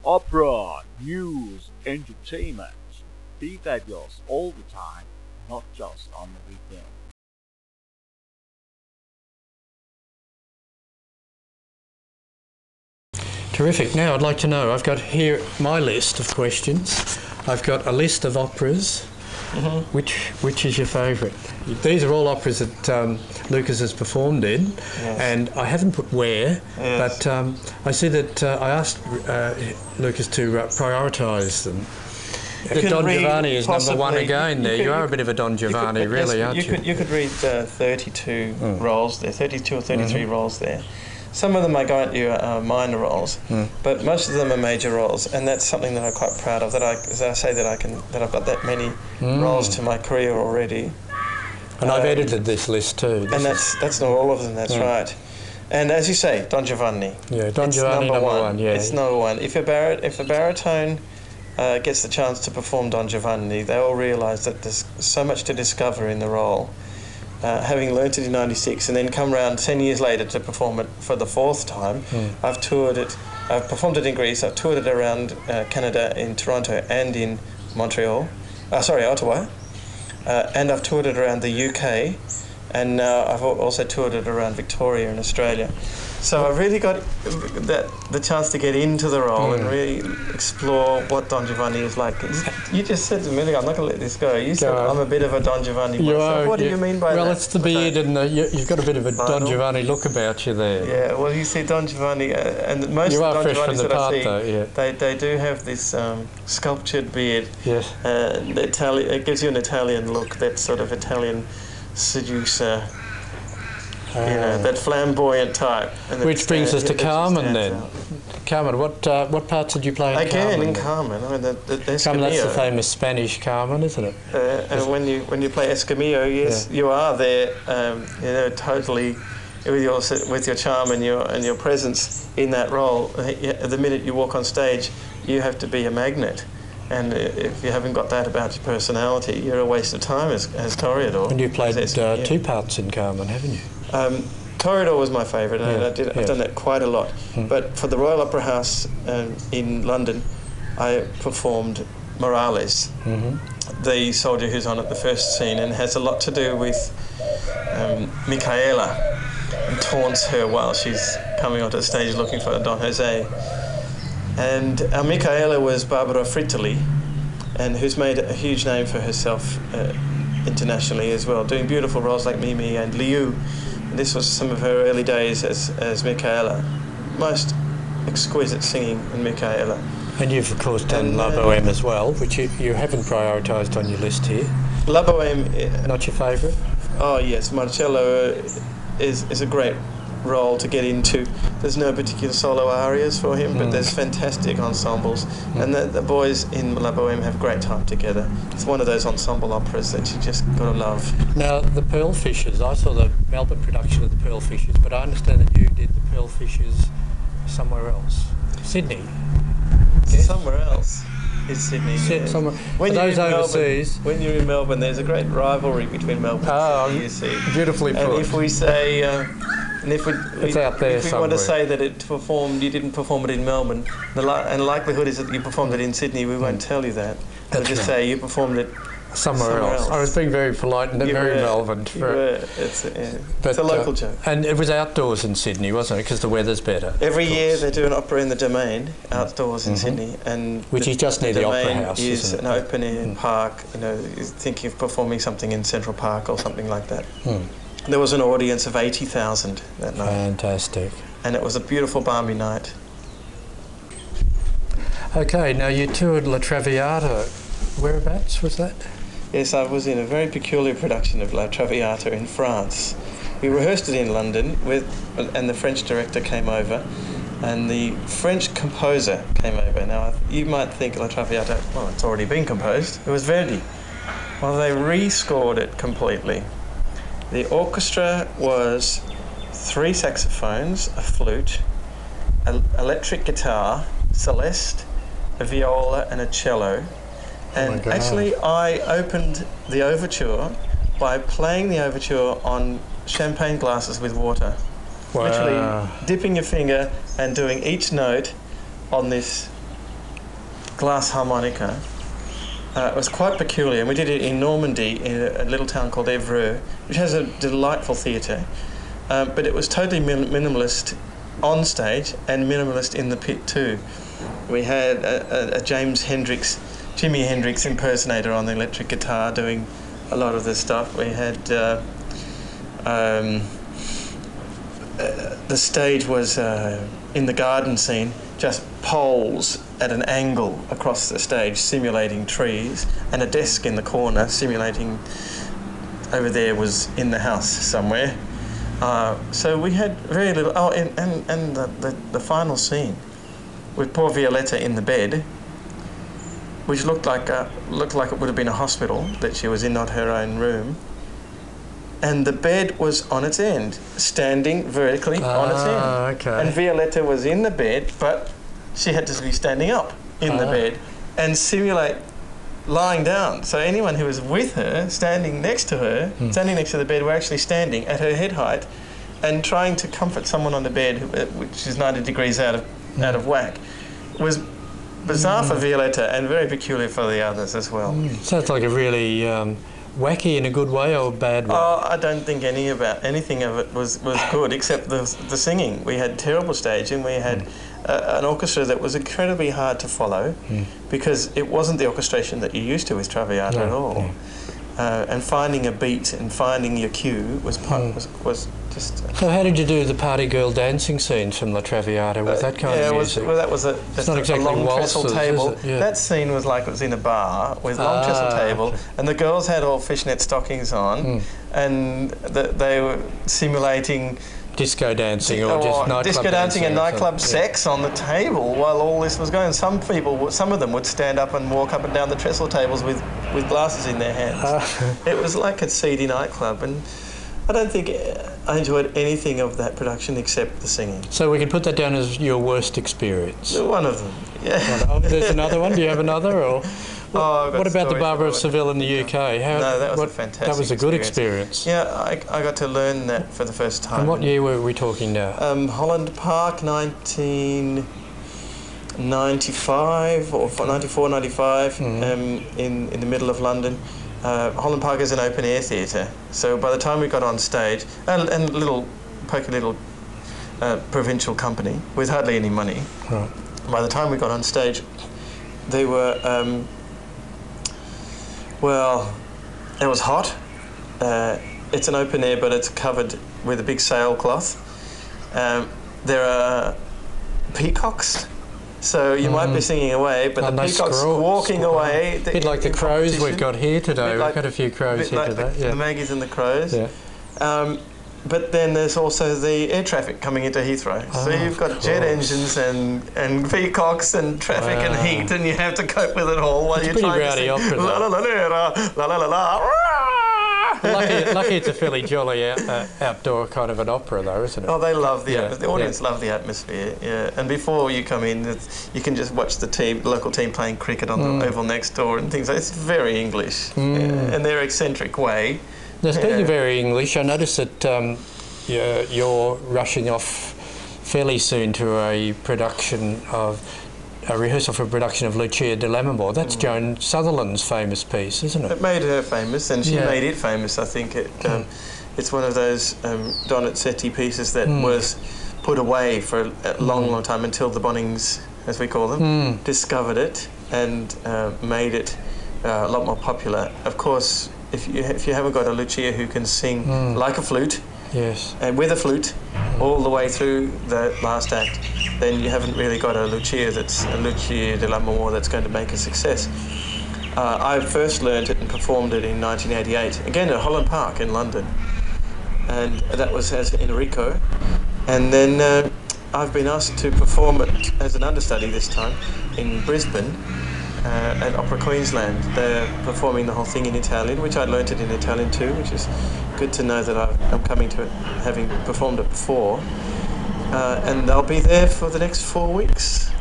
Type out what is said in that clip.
Opera, news, entertainment. Be fabulous all the time, not just on the weekend. Terrific. Now I'd like to know, I've got here my list of questions. I've got a list of operas. Which is your favourite? These are all operas that Lucas has performed in, Yes. and I haven't put where, Yes. but I see that I asked Lucas to prioritise them. Don Giovanni is number one again there. You are a bit of a Don Giovanni, really, aren't you? You could read 32 roles there, 32 or 33 roles there. Some of them I grant you are minor roles, but most of them are major roles, and that's something that I'm quite proud of. That I've got that many roles to my career already. And I've edited this list too. And that's not all of them. That's right. And as you say, Don Giovanni. Yeah, Don Giovanni number one. Yeah, it's number one. If a baritone gets the chance to perform Don Giovanni, they all realise that there's so much to discover in the role. Having learnt it in '96 and then come round 10 years later to perform it for the fourth time, I've toured it. I've performed it in Greece. I've toured it around Canada, in Toronto and in Montreal. Ottawa. And I've toured it around the UK, and now I've also toured it around Victoria in Australia. So I've really got the chance to get into the role and really explore what Don Giovanni is like. You just said to me, I'm not going to let this go. You said I'm a bit of a Don Giovanni myself. What do you mean by that? Well, it's the beard and you've got a bit of a Don Giovanni look about you there. Yeah, well, you see Don Giovanni, and most of the Don Giovannis that I see, they do have this sculptured beard. Yes. It gives you an Italian look, that sort of Italian seducer. That flamboyant type. Which brings us to Carmen then. Carmen, what parts did you play in Carmen? Again, in Carmen, I mean, the Escamillo. Carmen, that's the famous Spanish Carmen, isn't it? And when you play Escamillo, yes, you are there, totally with your charm and your presence in that role. The minute you walk on stage, you have to be a magnet. And if you haven't got that about your personality, you're a waste of time as Toreador. And you played two parts in Carmen, haven't you? Toreador was my favourite. I've done that quite a lot. But for the Royal Opera House in London, I performed Morales, the soldier who's on at the first scene, and has a lot to do with Micaela, and taunts her while she's coming onto the stage looking for Don Jose. And Micaela was Barbara Frittoli, and who's made a huge name for herself internationally as well, doing beautiful roles like Mimi and Liu. And this was some of her early days as Micaela. Most exquisite singing in Micaela. And you've of course done La Boheme as well, which you haven't prioritised on your list here. La Boheme... Not your favourite? Oh yes, Marcello is a great role to get into. There's no particular solo arias for him, but there's fantastic ensembles, and the boys in La Boheme have a great time together. It's one of those ensemble operas that you just gotta love. Now, the Pearl Fishers, I saw the Melbourne production of the Pearl Fishers, but I understand that you did the Pearl Fishers somewhere else. Sydney? Yes? Somewhere else is Sydney. Somewhere. When you're overseas... When you're in Melbourne, there's a great rivalry between Melbourne and Sydney, you see. Beautifully put. And if we say... And if we want to say that you didn't perform it in Melbourne, and the likelihood is that you performed it in Sydney, we won't tell you that. We'll just say you performed it somewhere else. I was being very polite and very relevant. It's a local joke. And it was outdoors in Sydney, wasn't it? Because the weather's better. Every year they do an opera in the Domain, outdoors in Sydney, and which is just near the Opera House. Is an open air park. You're thinking of performing something in Central Park or something like that. There was an audience of 80,000 that night. Fantastic. And it was a beautiful, balmy night. Okay, now you toured La Traviata. Whereabouts was that? Yes, I was in a very peculiar production of La Traviata in France. We rehearsed it in London, and the French director came over, and the French composer came over. Now, you might think La Traviata, well, it's already been composed. It was Verdi. Well, they re-scored it completely. The orchestra was 3 saxophones, a flute, an electric guitar, celeste, a viola and a cello. And actually I opened the overture by playing the overture on champagne glasses with water. Wow. Literally dipping your finger and doing each note on this glass harmonica. It was quite peculiar, and we did it in Normandy in a little town called Évreux, which has a delightful theatre, but it was totally minimalist on stage and minimalist in the pit too. We had a Jimi Hendrix impersonator on the electric guitar doing a lot of this stuff. We had the stage was in the garden scene, just poles at an angle across the stage simulating trees, and a desk in the corner simulating over there was in the house somewhere. So we had very little. Oh, and the final scene with poor Violetta in the bed, which looked like it would have been a hospital that she was in, not her own room. And the bed was on its end, standing vertically on its end. Okay. And Violetta was in the bed, but she had to be standing up in the bed and simulate lying down. So anyone who was with her, standing next to the bed, were actually standing at her head height and trying to comfort someone on the bed, which is 90 degrees out of whack. Was bizarre for Violetta and very peculiar for the others as well. Sounds like a really wacky in a good way or a bad way? Oh, I don't think anything of it was good except the singing. We had terrible staging. We had an orchestra that was incredibly hard to follow because it wasn't the orchestration that you're used to with Traviata at all. Yeah. And finding a beat and finding your cue was just... So how did you do the party girl dancing scenes from La Traviata with that kind of music? That was it's not exactly a long waltzes, trestle table. Yeah. That scene was like it was in a bar with long trestle table, and the girls had all fishnet stockings on, and they were simulating disco dancing or just nightclub disco dancing and nightclub sex on the table while all this was going. Some of them would stand up and walk up and down the trestle tables with glasses in their hands. It was like a seedy nightclub, and I don't think I enjoyed anything of that production except the singing. So we can put that down as your worst experience. One of them, yeah. There's another one. Do you have another, or? What about the Barber of Seville in the UK? No, that was a fantastic That was a good experience. Yeah, I got to learn that for the first time. And what year were we talking now? Holland Park, 1995 or 94, 95, in the middle of London. Holland Park is an open-air theatre, so by the time we got on stage, and poky little provincial company with hardly any money, right. By the time we got on stage, they were... Well, it was hot. It's an open air, but it's covered with a big sailcloth. There are peacocks, so you might be singing away, but the peacocks walking away. A bit like the crows we've got here today. We've got a few crows here today. The Maggies and the crows. Yeah. But then there's also the air traffic coming into Heathrow. So you've got jet engines and peacocks and traffic and heat, and you have to cope with it all while you're trying to sing. Opera, la la la la la la la la. Lucky it's a fairly jolly outdoor kind of an opera, though, isn't it? Oh, they love the atmosphere. The audience love the atmosphere. Yeah, and before you come in, you can just watch the local team playing cricket on the oval next door and things like that. It's very English in their eccentric way. Now, speaking of very English, I noticed that you're rushing off fairly soon to a rehearsal for a production of Lucia di Lammermoor. That's Joan Sutherland's famous piece, isn't it? It made her famous, and she made it famous. I think it's one of those Donizetti pieces that was put away for a long, long time until the Bonnings, as we call them, discovered it and made it a lot more popular. Of course, if you haven't got a Lucia who can sing like a flute, yes, and with a flute all the way through the last act, then you haven't really got a Lucia di Lammermoor that's going to make a success. I first learned it and performed it in 1988, again at Holland Park in London, and that was as Enrico. And then I've been asked to perform it as an understudy this time in Brisbane at Opera Queensland. They're performing the whole thing in Italian, which I learnt it in Italian too, which is good to know that I'm coming to it having performed it before. And I'll be there for the next 4 weeks.